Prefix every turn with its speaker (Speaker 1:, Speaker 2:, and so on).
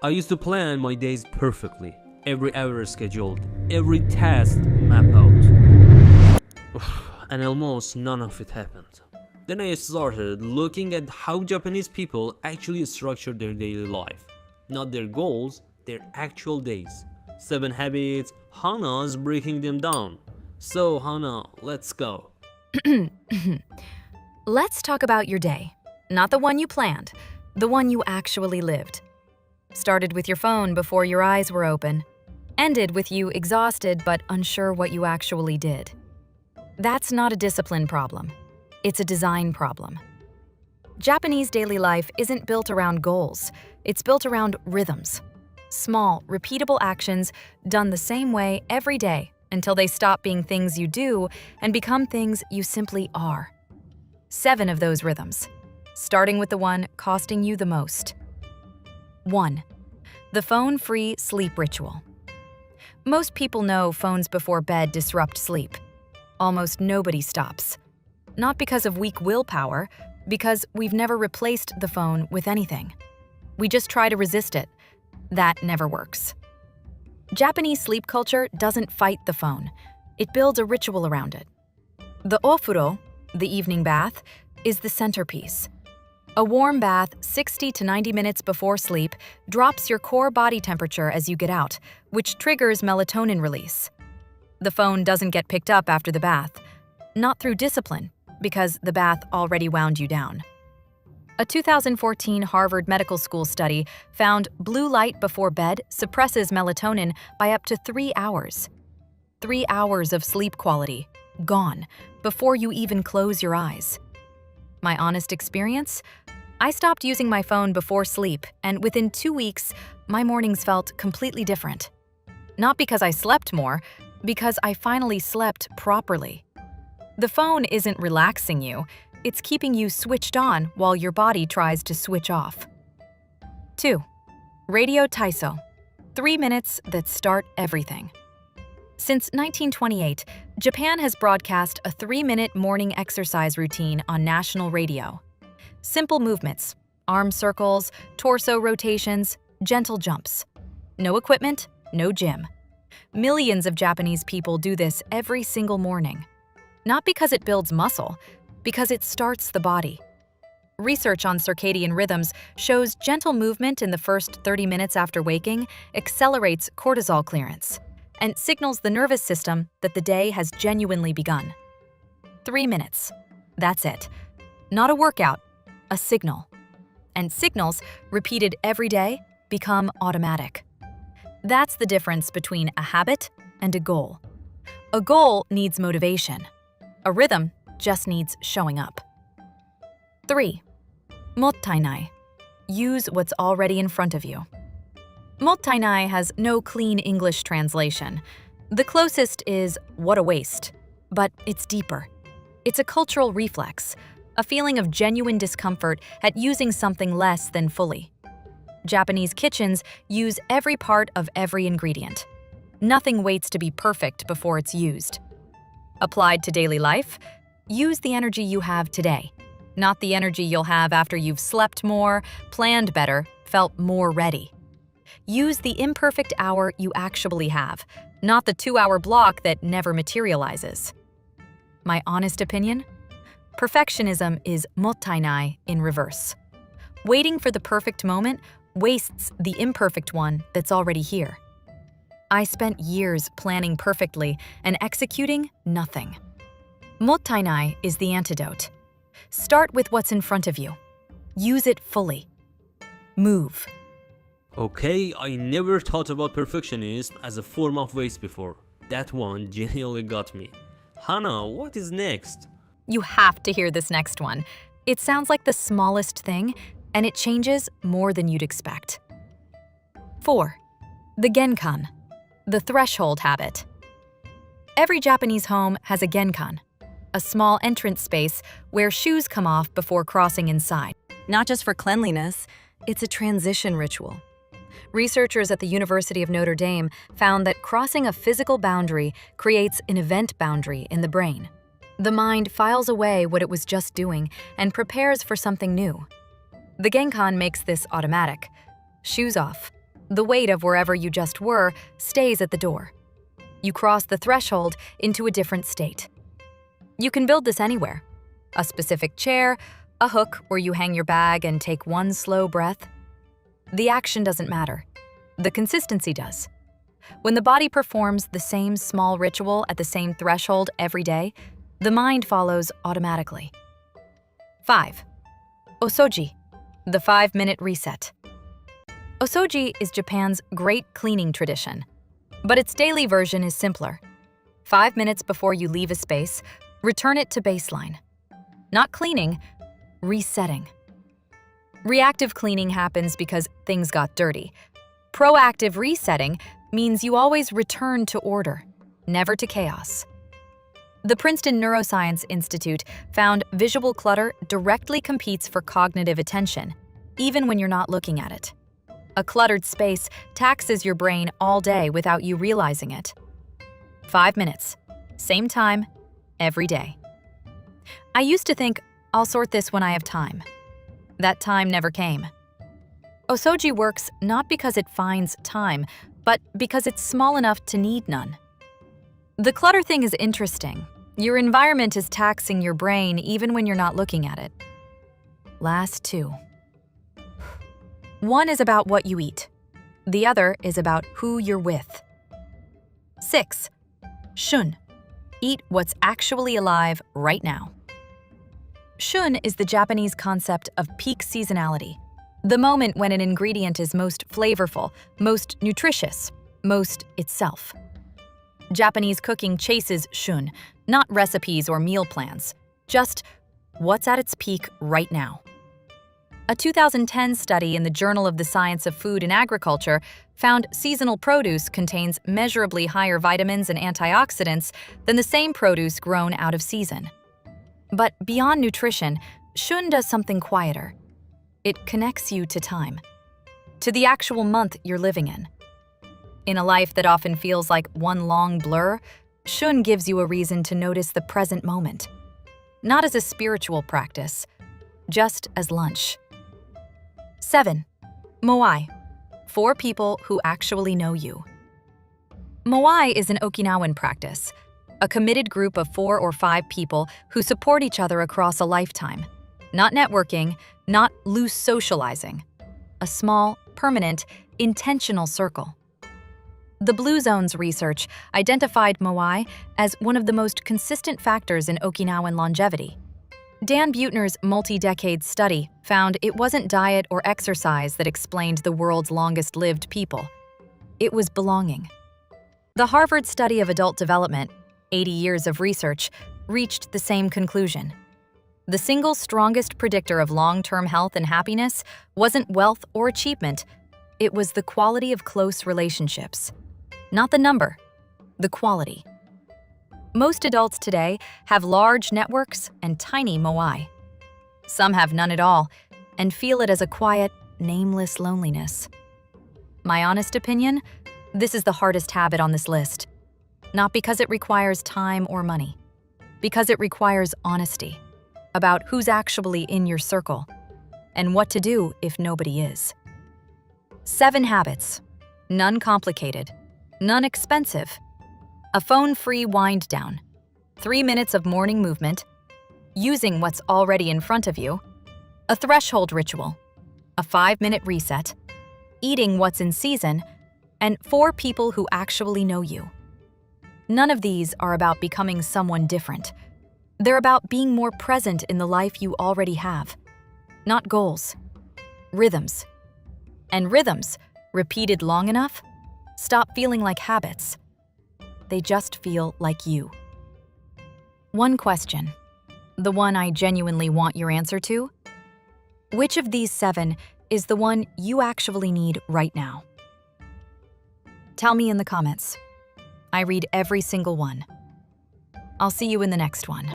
Speaker 1: I used to plan my days perfectly, every hour scheduled, every task mapped out. And almost none of it happened. Then I started looking at how Japanese people actually structure their daily life. Not their goals, their actual days. 7 habits, Hana's breaking them down. So Hana, let's go.
Speaker 2: Let's talk about your day. Not the one you planned, the one you actually lived. Started with your phone before your eyes were open. Ended with you exhausted but unsure what you actually did. That's not a discipline problem. It's a design problem. Japanese daily life isn't built around goals. It's built around rhythms. Small, repeatable actions done the same way every day until they stop being things you do and become things you simply are. 7 of those rhythms, starting with the one costing you the most. 1. The phone-free sleep ritual. Most people know phones before bed disrupt sleep. Almost nobody stops. Not because of weak willpower, because we've never replaced the phone with anything. We just try to resist it. That never works. Japanese sleep culture doesn't fight the phone. It builds a ritual around it. The ofuro, the evening bath, is the centerpiece. A warm bath 60 to 90 minutes before sleep drops your core body temperature as you get out, which triggers melatonin release. The phone doesn't get picked up after the bath, not through discipline, because the bath already wound you down. A 2014 Harvard Medical School study found blue light before bed suppresses melatonin by up to 3 hours. 3 hours of sleep quality, gone, before you even close your eyes. My honest experience? I stopped using my phone before sleep, and within 2 weeks, my mornings felt completely different. Not because I slept more, because I finally slept properly. The phone isn't relaxing you, it's keeping you switched on while your body tries to switch off. 2. Radio Taiso, 3 minutes that start everything. Since 1928, Japan has broadcast a 3-minute morning exercise routine on national radio. Simple movements, arm circles, torso rotations, gentle jumps. No equipment, no gym. Millions of Japanese people do this every single morning. Not because it builds muscle, because it starts the body. Research on circadian rhythms shows gentle movement in the first 30 minutes after waking accelerates cortisol clearance and signals the nervous system that the day has genuinely begun. 3 minutes. That's it. Not a workout, a signal. And signals, repeated every day, become automatic. That's the difference between a habit and a goal. A goal needs motivation. A rhythm just needs showing up. 3. Mottainai. Use what's already in front of you. Mottainai has no clean English translation. The closest is what a waste, but it's deeper. It's a cultural reflex, a feeling of genuine discomfort at using something less than fully. Japanese kitchens use every part of every ingredient. Nothing waits to be perfect before it's used. Applied to daily life, use the energy you have today, not the energy you'll have after you've slept more, planned better, felt more ready. Use the imperfect hour you actually have, not the 2-hour block that never materializes. My honest opinion? Perfectionism is mottainai in reverse. Waiting for the perfect moment wastes the imperfect one that's already here. I spent years planning perfectly and executing nothing. Mottainai is the antidote. Start with what's in front of you. Use it fully. Move.
Speaker 1: Okay, I never thought about perfectionism as a form of waste before. That one genuinely got me. Hana, what is next?
Speaker 2: You have to hear this next one. It sounds like the smallest thing, and it changes more than you'd expect. 4. The genkan, the threshold habit. Every Japanese home has a genkan, a small entrance space where shoes come off before crossing inside. Not just for cleanliness, it's a transition ritual. Researchers at the University of Notre Dame found that crossing a physical boundary creates an event boundary in the brain. The mind files away what it was just doing and prepares for something new. The genkan makes this automatic. Shoes off, The weight of wherever you just were stays at the door. You cross the threshold into a different state. You can build this anywhere. A specific chair, a hook where you hang your bag and take one slow breath. The action doesn't matter. The consistency does. When the body performs the same small ritual at the same threshold every day, the mind follows automatically. 5. Osoji, the 5-minute reset. Osoji is Japan's great cleaning tradition, but its daily version is simpler. 5 minutes before you leave a space, return it to baseline. Not cleaning, resetting. Reactive cleaning happens because things got dirty. Proactive resetting means you always return to order, never to chaos. The Princeton Neuroscience Institute found visual clutter directly competes for cognitive attention, even when you're not looking at it. A cluttered space taxes your brain all day without you realizing it. 5 minutes, same time, every day. I used to think, I'll sort this when I have time. That time never came. Osoji works not because it finds time, but because it's small enough to need none. The clutter thing is interesting. Your environment is taxing your brain even when you're not looking at it. Last 2. One is about what you eat. The other is about who you're with. 6. Shun. Eat what's actually alive right now. Shun is the Japanese concept of peak seasonality, the moment when an ingredient is most flavorful, most nutritious, most itself. Japanese cooking chases shun, not recipes or meal plans, just what's at its peak right now. A 2010 study in the Journal of the Science of Food and Agriculture found seasonal produce contains measurably higher vitamins and antioxidants than the same produce grown out of season. But beyond nutrition, shun does something quieter. It connects you to time, to the actual month you're living in. In a life that often feels like one long blur, shun gives you a reason to notice the present moment. Not as a spiritual practice, just as lunch. 7. Moai. 4 people who actually know you. Moai is an Okinawan practice, a committed group of 4 or 5 people who support each other across a lifetime. Not networking, not loose socializing. A small, permanent, intentional circle. The Blue Zone's research identified moai as one of the most consistent factors in Okinawan longevity. Dan Buettner's multi-decade study found it wasn't diet or exercise that explained the world's longest-lived people. It was belonging. The Harvard Study of Adult Development, 80 years of research, reached the same conclusion. The single strongest predictor of long-term health and happiness wasn't wealth or achievement. It was the quality of close relationships. Not the number, the quality. Most adults today have large networks and tiny moai. Some have none at all and feel it as a quiet, nameless loneliness. My honest opinion, this is the hardest habit on this list. Not because it requires time or money, because it requires honesty about who's actually in your circle and what to do if nobody is. 7 habits, none complicated, none expensive. A phone-free wind down, 3 minutes of morning movement, using what's already in front of you, a threshold ritual, a 5-minute reset, eating what's in season, and 4 people who actually know you. None of these are about becoming someone different. They're about being more present in the life you already have. Not goals, rhythms. And rhythms, repeated long enough, stop feeling like habits. They just feel like you. One question, the one I genuinely want your answer to. Which of these 7 is the one you actually need right now? Tell me in the comments. I read every single one. I'll see you in the next one.